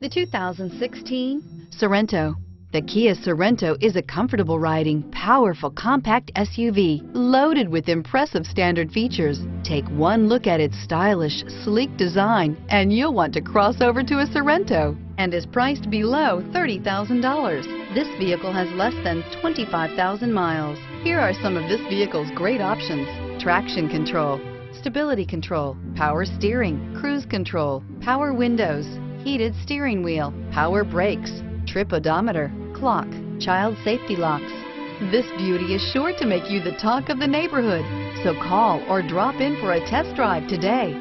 The 2016 Sorento. The Kia Sorento is a comfortable riding, powerful compact SUV loaded with impressive standard features. Take one look at its stylish, sleek design and you'll want to cross over to a Sorento, and is priced below $30,000. This vehicle has less than 25,000 miles. Here are some of this vehicle's great options: traction control, stability control, power steering, cruise control, power windows, heated steering wheel, power brakes, trip odometer, clock, child safety locks. This beauty is sure to make you the talk of the neighborhood. So call or drop in for a test drive today.